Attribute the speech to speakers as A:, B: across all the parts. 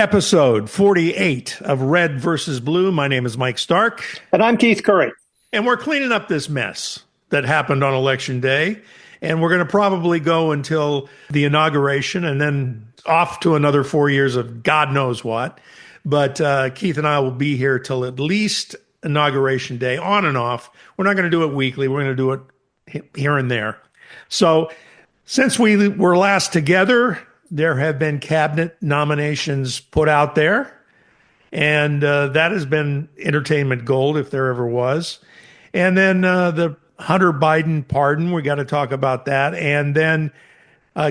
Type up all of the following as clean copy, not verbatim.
A: Episode 48 of Red versus Blue. My name is Mike Stark.
B: And I'm Keith Curry.
A: And we're cleaning up this mess that happened on Election Day. And we're going to probably go until the inauguration and then off to another 4 years of God knows what. But Keith and I will be here till at least Inauguration Day, on and off. We're not going to do it weekly. We're going to do it here and there. So since we were last together, there have been cabinet nominations put out there, and that has been entertainment gold if there ever was. And then the Hunter Biden pardon, we got to talk about that. And then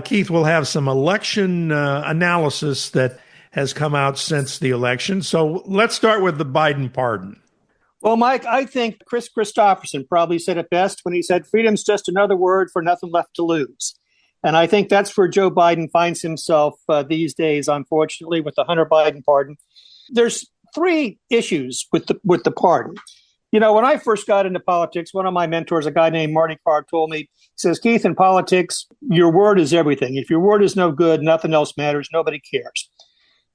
A: Keith will have some election analysis that has come out since the election. So let's start with the Biden pardon.
B: Well, Mike, I think Chris Christopherson probably said it best when he said, freedom's just another word for nothing left to lose. And I think that's where Joe Biden finds himself these days, unfortunately, with the Hunter Biden pardon. There's three issues with the pardon. You know, when I first got into politics, one of my mentors, a guy named Marty Carr, told me, he says, Keith, in politics, your word is everything. If your word is no good, nothing else matters. Nobody cares.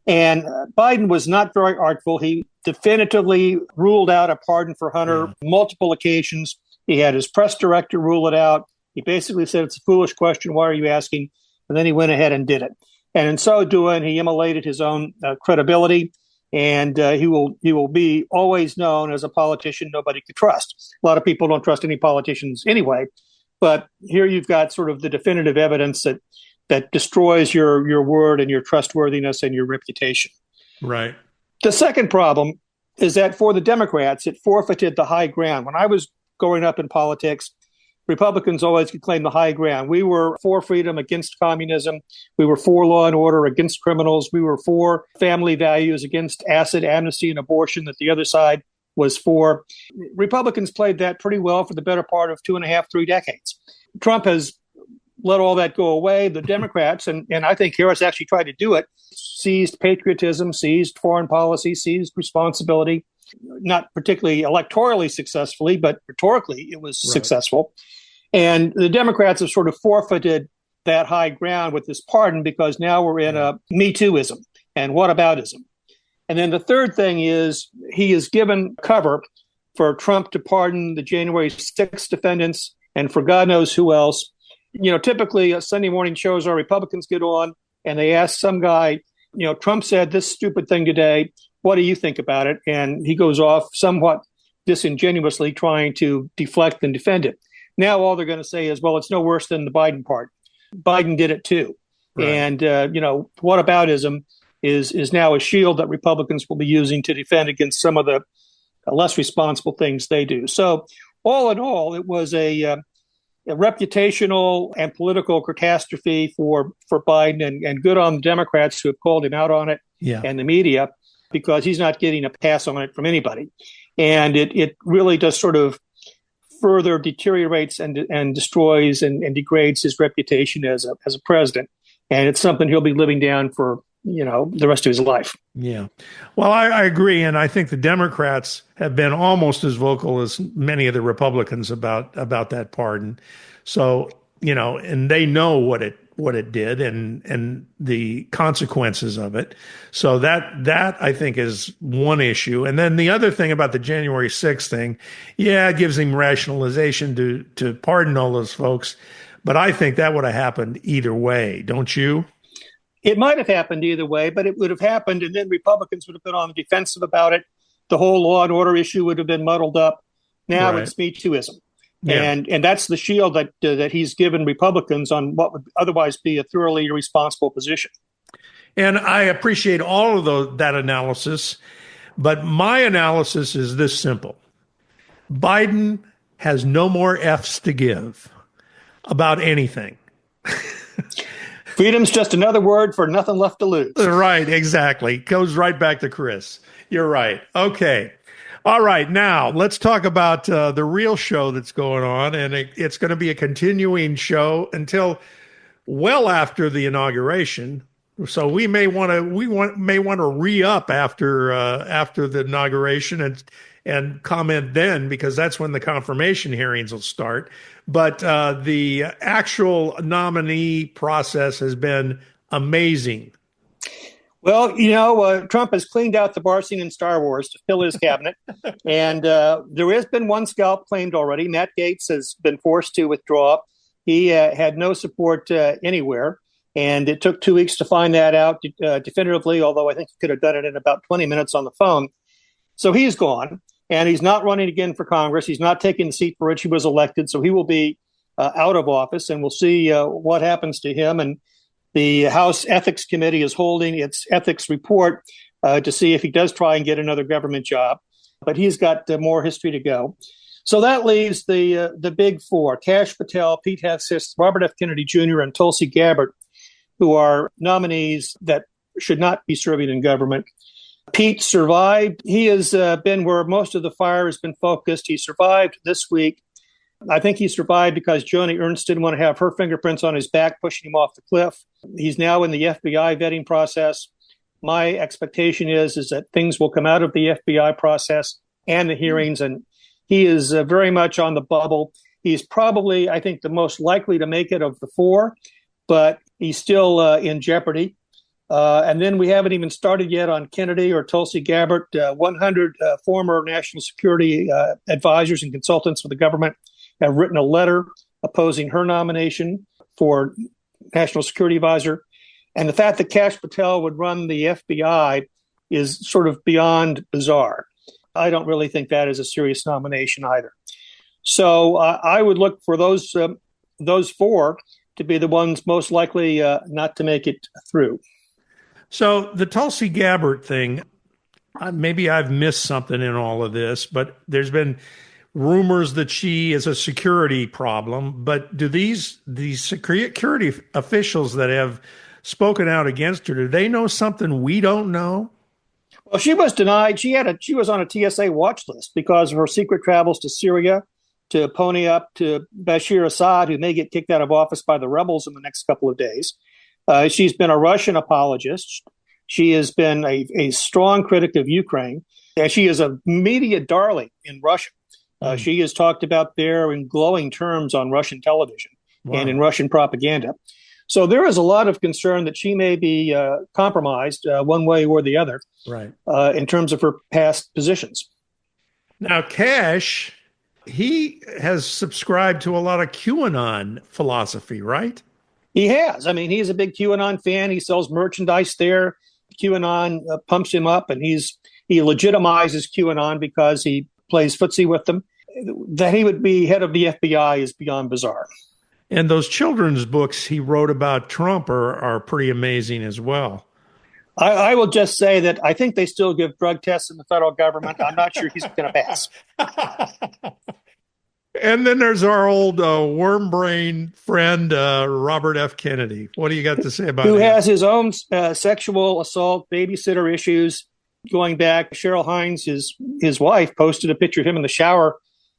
B: And Biden was not very artful. He definitively ruled out a pardon for Hunter multiple occasions. He had his press director rule it out. He basically said, it's a foolish question. Why are you asking? And then he went ahead and did it. And in so doing, he immolated his own credibility. And he will be always known as a politician nobody could trust. A lot of people don't trust any politicians anyway. But here you've got sort of the definitive evidence that destroys your word and your trustworthiness and your reputation.
A: Right.
B: The second problem is that for the Democrats, it forfeited the high ground. When I was growing up in politics, Republicans always could claim the high ground. We were for freedom, against communism. We were for law and order, against criminals. We were for family values, against acid, amnesty, and abortion that the other side was for. Republicans played that pretty well for the better part of 2.5, 3 decades. Trump has let all that go away. The Democrats, and I think Harris actually tried to do it, seized patriotism, seized foreign policy, seized responsibility. Not particularly electorally successfully, but rhetorically it was successful. And the Democrats have sort of forfeited that high ground with this pardon because now we're in a Me Tooism and whataboutism. And then the third thing is he has given cover for Trump to pardon the January 6th defendants and for God knows who else. You know, typically Sunday morning shows our Republicans get on and they ask some guy, you know, Trump said this stupid thing today. What do you think about it? And he goes off somewhat disingenuously trying to deflect and defend it. Now all they're going to say is, well, it's no worse than the Biden part. Biden did it too. Right. And, whataboutism is now a shield that Republicans will be using to defend against some of the less responsible things they do. So all in all, it was a reputational and political catastrophe for Biden and good on the Democrats who have called him out on it and the media, because he's not getting a pass on it from anybody. And it really does sort of further deteriorates and destroys and degrades his reputation as a president. And it's something he'll be living down for, the rest of his life.
A: Yeah. Well, I agree. And I think the Democrats have been almost as vocal as many of the Republicans about that pardon. So, and they know what it did and the consequences of it. So that I think is one issue. And then the other thing about the January 6th thing, it gives him rationalization to pardon all those folks. But I think that would have happened either way, don't you?
B: It might have happened either way, but it would have happened, and then Republicans would have been on the defensive about it. The whole law and order issue would have been muddled up. Now It's Me Tooism. Yeah. And that's the shield that he's given Republicans on what would otherwise be a thoroughly irresponsible position.
A: And I appreciate all of that analysis, but my analysis is this simple. Biden has no more F's to give about anything.
B: Freedom's just another word for nothing left to lose.
A: Right, exactly. Goes right back to Chris. You're right. Okay. All right. Now, let's talk about the real show that's going on. And it's going to be a continuing show until well after the inauguration. So we may want to re-up after the inauguration and comment then, because that's when the confirmation hearings will start. But the actual nominee process has been amazing.
B: Well, Trump has cleaned out the bar scene in Star Wars to fill his cabinet. And there has been one scalp claimed already. Matt Gaetz has been forced to withdraw. He had no support anywhere. And it took 2 weeks to find that out definitively, although I think he could have done it in about 20 minutes on the phone. So he's gone, and he's not running again for Congress. He's not taking the seat for which he was elected. So he will be out of office, and we'll see what happens to him. And the House Ethics Committee is holding its ethics report to see if he does try and get another government job. But he's got more history to go. So that leaves the big four: Kash Patel, Pete Hegseth, Robert F. Kennedy Jr., and Tulsi Gabbard, who are nominees that should not be serving in government. Pete survived. He has been where most of the fire has been focused. He survived this week. I think he survived because Joni Ernst didn't want to have her fingerprints on his back, pushing him off the cliff. He's now in the FBI vetting process. My expectation is that things will come out of the FBI process and the hearings, and he is very much on the bubble. He's probably, I think, the most likely to make it of the four, but he's still in jeopardy. And then we haven't even started yet on Kennedy or Tulsi Gabbard. 100 former national security advisors and consultants for the government have written a letter opposing her nomination for national security advisor. And the fact that Kash Patel would run the FBI is sort of beyond bizarre. I don't really think that is a serious nomination either. So I would look for those four to be the ones most likely not to make it through.
A: So the Tulsi Gabbard thing, maybe I've missed something in all of this, but there's been rumors that she is a security problem. But do these security officials that have spoken out against her, do they know something we don't know?
B: Well, she was denied. She was on a TSA watch list because of her secret travels to Syria to pony up to Bashir Assad, who may get kicked out of office by the rebels in the next couple of days. She's been a Russian apologist. She has been a strong critic of Ukraine. And she is a media darling in Russia. She is talked about there in glowing terms on Russian television and in Russian propaganda. So there is a lot of concern that she may be compromised one way or the other,
A: right?
B: In terms of her past positions.
A: Now, Kash, he has subscribed to a lot of QAnon philosophy, right?
B: He has. I mean, he's a big QAnon fan. He sells merchandise there. QAnon pumps him up, and he legitimizes QAnon because he plays footsie with them. That he would be head of the FBI is beyond bizarre.
A: And those children's books he wrote about Trump are pretty amazing as well.
B: I will just say that I think they still give drug tests in the federal government. I'm not sure he's going to pass.
A: And then there's our old worm brain friend, Robert F. Kennedy. What do you got to say about him?
B: Who has his own sexual assault babysitter issues going back. Cheryl Hines, his wife, posted a picture of him in the shower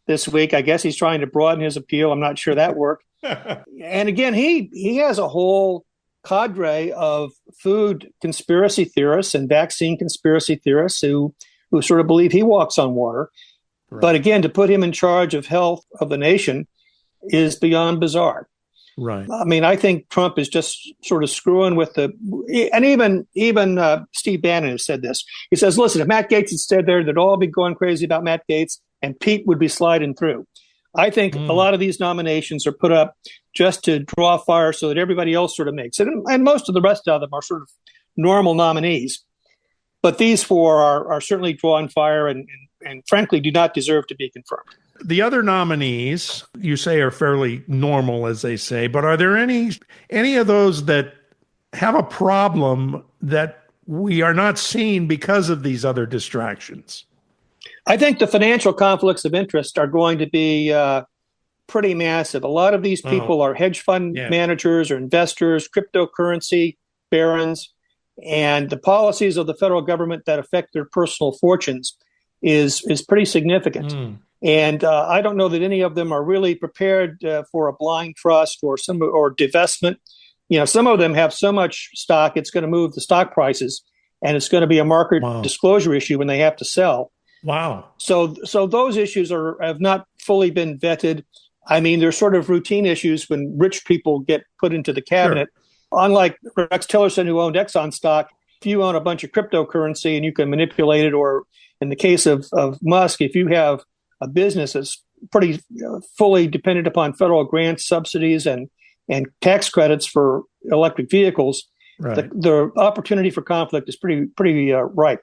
B: this week. I guess he's trying to broaden his appeal. I'm not sure that worked. And again, he has a whole cadre of food conspiracy theorists and vaccine conspiracy theorists who sort of believe he walks on water. Right. But again, to put him in charge of health of the nation is beyond bizarre.
A: Right.
B: I mean, I think Trump is just sort of screwing with and even Steve Bannon has said this. He says, listen, if Matt Gaetz had stayed there, they'd all be going crazy about Matt Gaetz and Pete would be sliding through. I think a lot of these nominations are put up just to draw fire so that everybody else sort of makes it. And most of the rest of them are sort of normal nominees. But these four are certainly drawing fire and frankly do not deserve to be confirmed.
A: The other nominees, you say, are fairly normal, as they say, but are there any of those that have a problem that we are not seeing because of these other distractions?
B: I think the financial conflicts of interest are going to be pretty massive. A lot of these people are hedge fund managers or investors, cryptocurrency barons, and the policies of the federal government that affect their personal fortunes is pretty significant. And I don't know that any of them are really prepared for a blind trust or divestment. You know, some of them have so much stock, it's going to move the stock prices, and it's going to be a market disclosure issue when they have to sell.
A: Wow. So
B: those issues have not fully been vetted. I mean, they're sort of routine issues when rich people get put into the cabinet. Sure. Unlike Rex Tillerson, who owned Exxon stock, If you own a bunch of cryptocurrency and you can manipulate it, or in the case of Musk, if you have a business that's pretty fully dependent upon federal grants, subsidies, and tax credits for electric vehicles,
A: Right.
B: the opportunity for conflict is pretty ripe.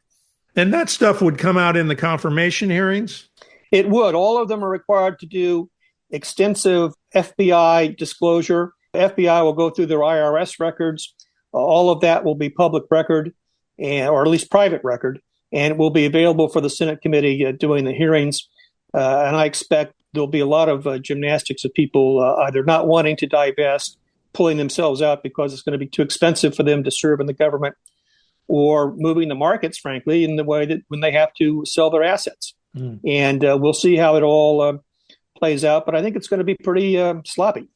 A: And that stuff would come out in the confirmation hearings?
B: It would. All of them are required to do extensive FBI disclosure. The FBI will go through their IRS records. All of that will be public record, or at least private record, and will be available for the Senate committee doing the hearings. And I expect there'll be a lot of gymnastics of people either not wanting to divest, pulling themselves out because it's going to be too expensive for them to serve in the government, or moving the markets, frankly, in the way that when they have to sell their assets. And we'll see how it all plays out. But I think it's going to be pretty sloppy.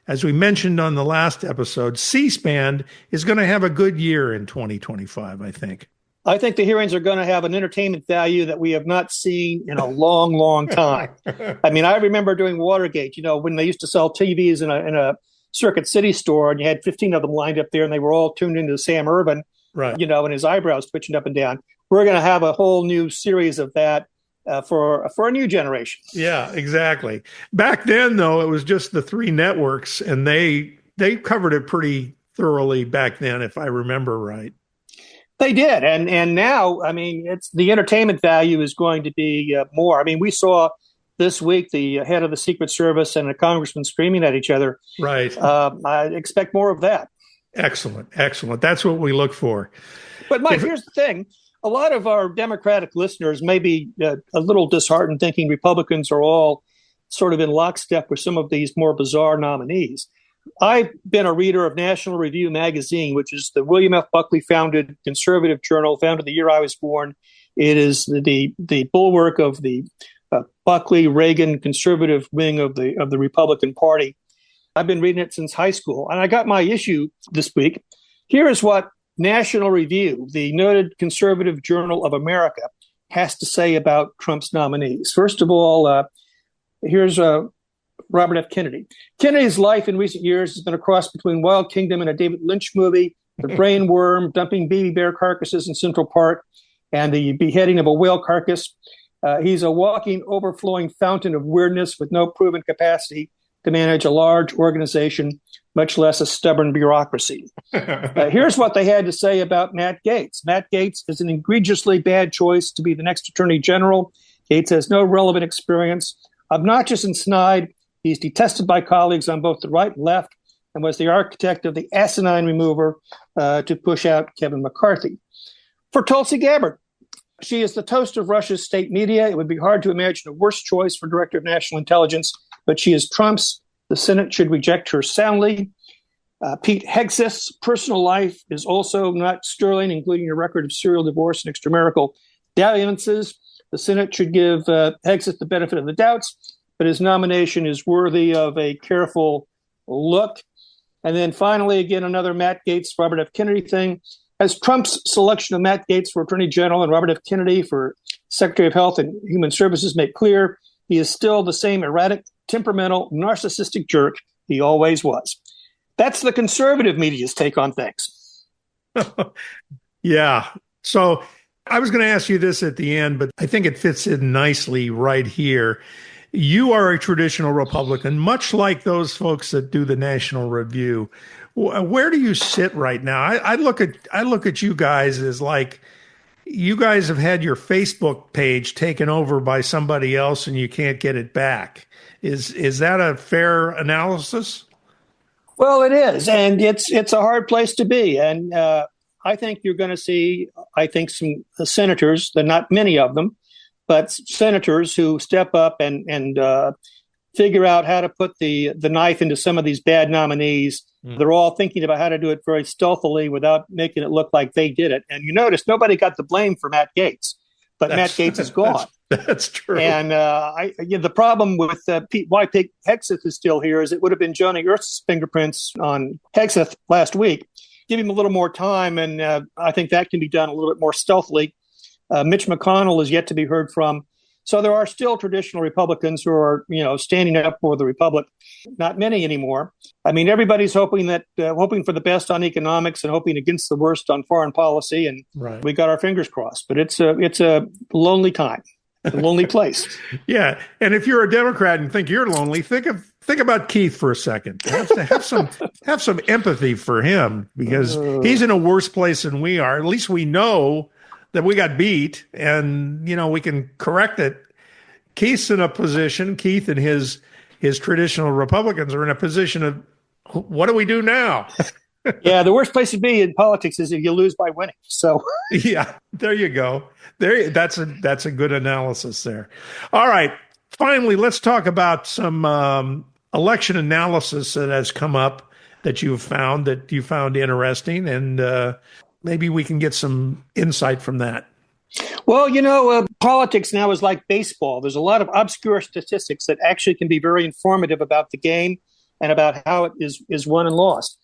A: As we mentioned on the last episode, C-SPAN is going to have a good year in 2025, I think.
B: I think the hearings are going to have an entertainment value that we have not seen in a long, long time. I mean, I remember doing Watergate, when they used to sell TVs in a Circuit City store, and you had 15 of them lined up there, and they were all tuned into Sam Ervin,
A: right?
B: And his eyebrows twitching up and down. We're going to have a whole new series of that for a new generation.
A: Yeah, exactly. Back then, though, it was just the three networks, and they covered it pretty thoroughly back then, if I remember right.
B: They did, and now, I mean, it's the entertainment value is going to be more. I mean, we saw this week the head of the Secret Service and a congressman screaming at each other.
A: Right.
B: I expect more of that.
A: Excellent. That's what we look for.
B: But Mike, here's the thing. A lot of our Democratic listeners may be a little disheartened thinking Republicans are all sort of in lockstep with some of these more bizarre nominees. I've been a reader of National Review magazine, which is the William F. Buckley founded conservative journal, founded the year I was born. It is the bulwark of the Buckley Reagan conservative wing of the Republican Party. I've been reading it since high school, and I got my issue this week. Here is what National Review, the noted conservative journal of America, has to say about Trump's nominees. First of all, here's Robert F. Kennedy. Kennedy's life in recent years has been a cross between Wild Kingdom and a David Lynch movie, The Brain Worm, dumping baby bear carcasses in Central Park, and the beheading of a whale carcass. He's a walking, overflowing fountain of weirdness with no proven capacity to manage a large organization, much less a stubborn bureaucracy. Here's what they had to say about Matt Gaetz. Matt Gaetz is an egregiously bad choice to be the next attorney general. Gaetz has no relevant experience. Obnoxious and snide, he's detested by colleagues on both the right and left, and was the architect of the asinine remover to push out Kevin McCarthy. For Tulsi Gabbard, she is the toast of Russia's state media. It would be hard to imagine a worse choice for Director of National Intelligence, but she is Trump's. The Senate should reject her soundly. Pete Hegseth's personal life is also not sterling, including a record of serial divorce and extramarital dalliances. The Senate should give Hegseth the benefit of the doubts, but his nomination is worthy of a careful look. And then finally, again, another Matt Gaetz, Robert F. Kennedy thing. As Trump's selection of Matt Gaetz for Attorney General and Robert F. Kennedy for Secretary of Health and Human Services make clear, he is still the same erratic, temperamental, narcissistic jerk he always was. That's the conservative media's take on things.
A: Yeah. So I was going to ask you this at the end, but I think it fits in nicely right here. You are a traditional Republican, much like those folks that do the National Review. Where do you sit right now? I look at you guys as like, you guys have had your Facebook page taken over by somebody else and you can't get it back. Is that a fair analysis?
B: Well, it is, and it's a hard place to be. And I think you're going to see, some senators, there are not many of them, but senators who step up and figure out how to put the knife into some of these bad nominees. They're all thinking about how to do it very stealthily without making it look like they did it. And you notice nobody got the blame for Matt Gaetz, but Matt Gaetz is gone.
A: That's true.
B: And the problem with why Pete Hegseth is still here is it would have been Joni Ernst's fingerprints on Hegseth last week. Give him a little more time, and I think that can be done a little bit more stealthily. Mitch McConnell is yet to be heard from. So there are still traditional Republicans who are, standing up for the republic. Not many anymore. I mean, everybody's hoping for the best on economics and hoping against the worst on foreign policy, and
A: Right.
B: we got our fingers crossed. But it's a lonely time, a lonely place.
A: Yeah, and if you're a Democrat and think you're lonely, think about Keith for a second. Have some empathy for him, because he's in a worse place than we are. At least we know that we got beat, and we can correct it. Keith and his traditional Republicans are in a position of, what do we do now?
B: Yeah, the worst place to be in politics is if you lose by winning. So
A: yeah, there you go. That's a good analysis there. All right, finally, let's talk about some election analysis that has come up that you found interesting, and maybe we can get some insight from that.
B: Well, politics now is like baseball. There's a lot of obscure statistics that actually can be very informative about the game and about how it is won and lost.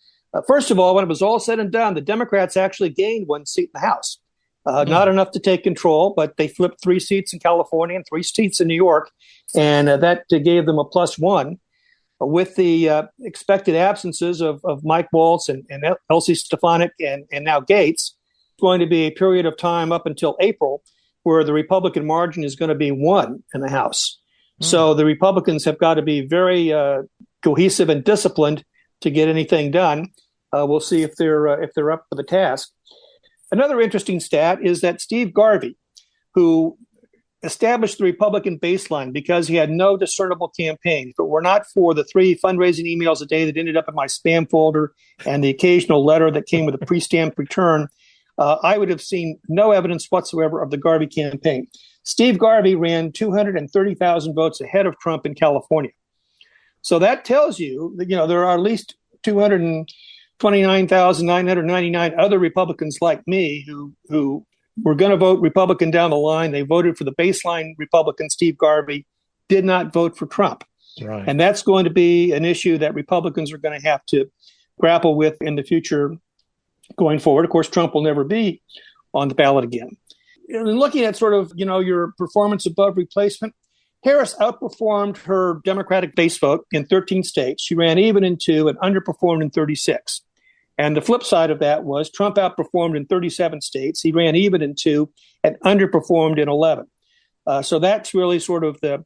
B: First of all, when it was all said and done, the Democrats actually gained one seat in the House. Not enough to take control, but they flipped 3 seats in California and 3 seats in New York, and that gave them a +1. With the expected absences of Mike Waltz and Elsie Stefanik and now Gates, it's going to be a period of time up until April where the Republican margin is going to be 1 in the House. So the Republicans have got to be very cohesive and disciplined to get anything done. We'll see if they're up for the task. Another interesting stat is that Steve Garvey, who established the Republican baseline because he had no discernible campaign. If it were not for the 3 fundraising emails a day that ended up in my spam folder and the occasional letter that came with a pre-stamped return, I would have seen no evidence whatsoever of the Garvey campaign. Steve Garvey ran 230,000 votes ahead of Trump in California. So that tells you that, there are at least 229,999 other Republicans like me who were going to vote Republican down the line. They voted for the baseline Republican, Steve Garvey, did not vote for Trump.
A: Right.
B: And that's going to be an issue that Republicans are going to have to grapple with in the future going forward. Of course, Trump will never be on the ballot again. And looking at sort of, your performance above replacement, Harris outperformed her Democratic base vote in 13 states. She ran even in 2 and underperformed in 36. And the flip side of that was Trump outperformed in 37 states. He ran even in 2 and underperformed in 11. So that's really sort of the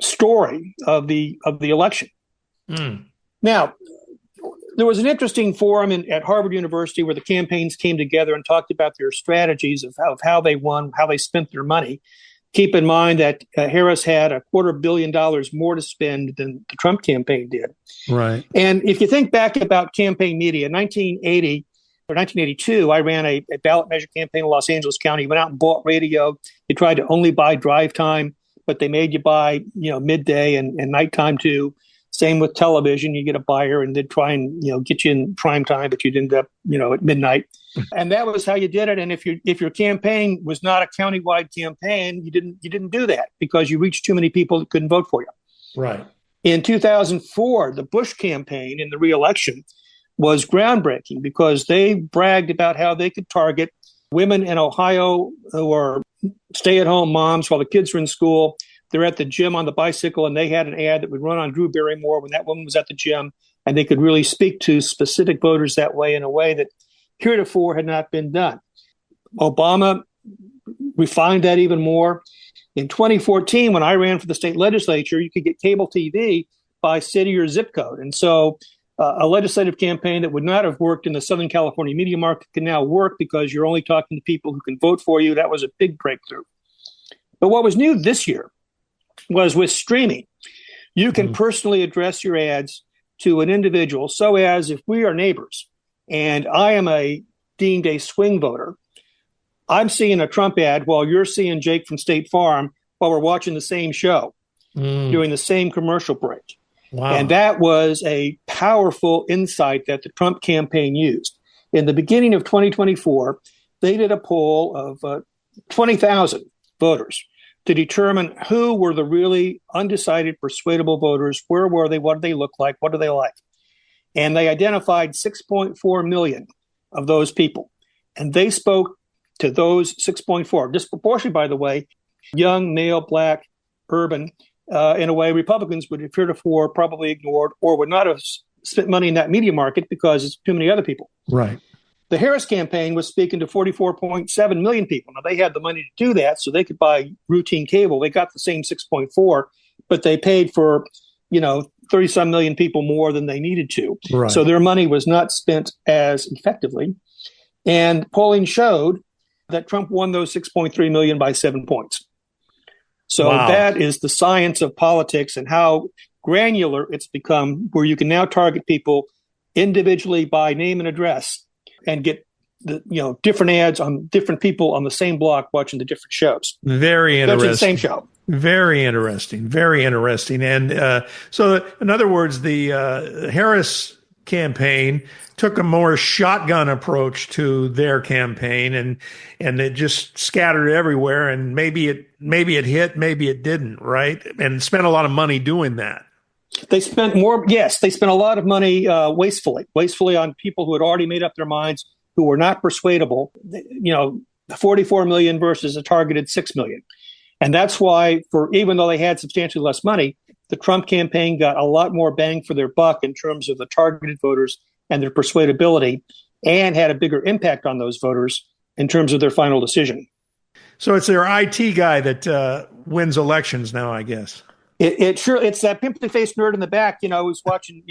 B: story of the election. Now, there was an interesting forum at Harvard University where the campaigns came together and talked about their strategies of how they won, how they spent their money. Keep in mind that Harris had $250 million more to spend than the Trump campaign did.
A: Right.
B: And if you think back about campaign media, 1980 or 1982, I ran a ballot measure campaign in Los Angeles County. Went out and bought radio. You tried to only buy drive time, but they made you buy, midday and nighttime too. Same with television. You get a buyer and they'd try and, get you in prime time, but you'd end up, at midnight. And that was how you did it. And if your campaign was not a countywide campaign, you didn't do that because you reached too many people that couldn't vote for you.
A: Right.
B: In 2004, the Bush campaign in the re-election was groundbreaking because they bragged about how they could target women in Ohio who are stay-at-home moms while the kids are in school. They're at the gym on the bicycle, and they had an ad that would run on Drew Barrymore when that woman was at the gym, and they could really speak to specific voters that way in a way that heretofore had not been done. Obama refined that even more. In 2014, when I ran for the state legislature, you could get cable TV by city or zip code. And so a legislative campaign that would not have worked in the Southern California media market can now work because you're only talking to people who can vote for you. That was a big breakthrough. But what was new this year was with streaming. You can personally address your ads to an individual. So as if we are neighbors and I am deemed a swing voter, I'm seeing a Trump ad while you're seeing Jake from State Farm while we're watching the same show during the same commercial break.
A: Wow.
B: And that was a powerful insight that the Trump campaign used. In the beginning of 2024, they did a poll of 20,000 voters to determine who were the really undecided, persuadable voters. Where were they? What do they look like? What do they like? And they identified 6.4 million of those people. And they spoke to those 6.4, disproportionately, by the way, young, male, Black, urban in a way Republicans would have heretofore probably ignored or would not have spent money in that media market because it's too many other people.
A: Right.
B: The Harris campaign was speaking to 44.7 million people. Now, they had the money to do that, so they could buy routine cable. They got the same 6.4, but they paid for, 30-some million people more than they needed to.
A: Right.
B: So their money was not spent as effectively. And polling showed that Trump won those 6.3 million by 7 points. So
A: Wow.
B: That is the science of politics and how granular it's become, where you can now target people individually by name and address and get different ads on different people on the same block watching the different shows.
A: Very interesting.
B: That's the same show.
A: Very interesting. Very interesting. And so, in other words, the Harris campaign took a more shotgun approach to their campaign, and it just scattered everywhere. And maybe it hit, maybe it didn't, right? And spent a lot of money doing that.
B: They spent more. Yes, they spent a lot of money wastefully on people who had already made up their minds, who were not persuadable. 44 million versus a targeted 6 million. And that's why, even though they had substantially less money, the Trump campaign got a lot more bang for their buck in terms of the targeted voters and their persuadability, and had a bigger impact on those voters in terms of their final decision.
A: So it's their IT guy that wins elections now, I guess.
B: It's that pimply-faced nerd in the back, who's watching,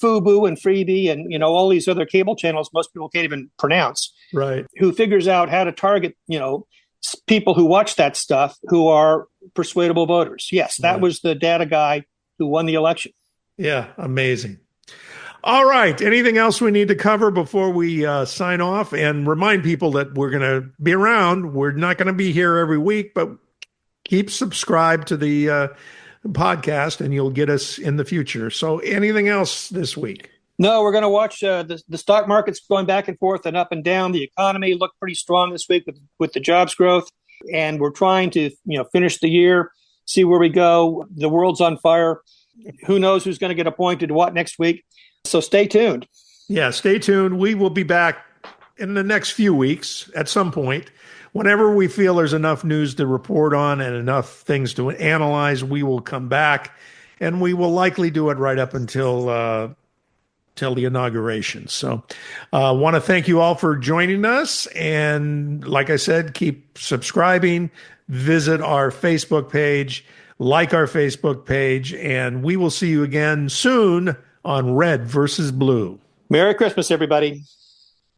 B: FUBU and Freebie and, all these other cable channels most people can't even pronounce.
A: Right.
B: Who figures out how to target, people who watch that stuff who are persuadable voters. Yes, that was the data guy who won the election.
A: Yeah, amazing. All right. Anything else we need to cover before we sign off? And remind people that we're going to be around. We're not going to be here every week, but keep subscribed to the podcast and you'll get us in the future. So anything else this week?
B: No, we're going to watch the stock markets going back and forth and up and down. The economy looked pretty strong this week with the jobs growth. And we're trying to finish the year, see where we go. The world's on fire. Who knows who's going to get appointed what next week? So stay tuned.
A: Yeah, stay tuned. We will be back in the next few weeks at some point. Whenever we feel there's enough news to report on and enough things to analyze, we will come back, and we will likely do it right up until till the inauguration. So I want to thank you all for joining us. And like I said, keep subscribing, visit our Facebook page, like our Facebook page, and we will see you again soon on Red versus Blue.
B: Merry Christmas, everybody.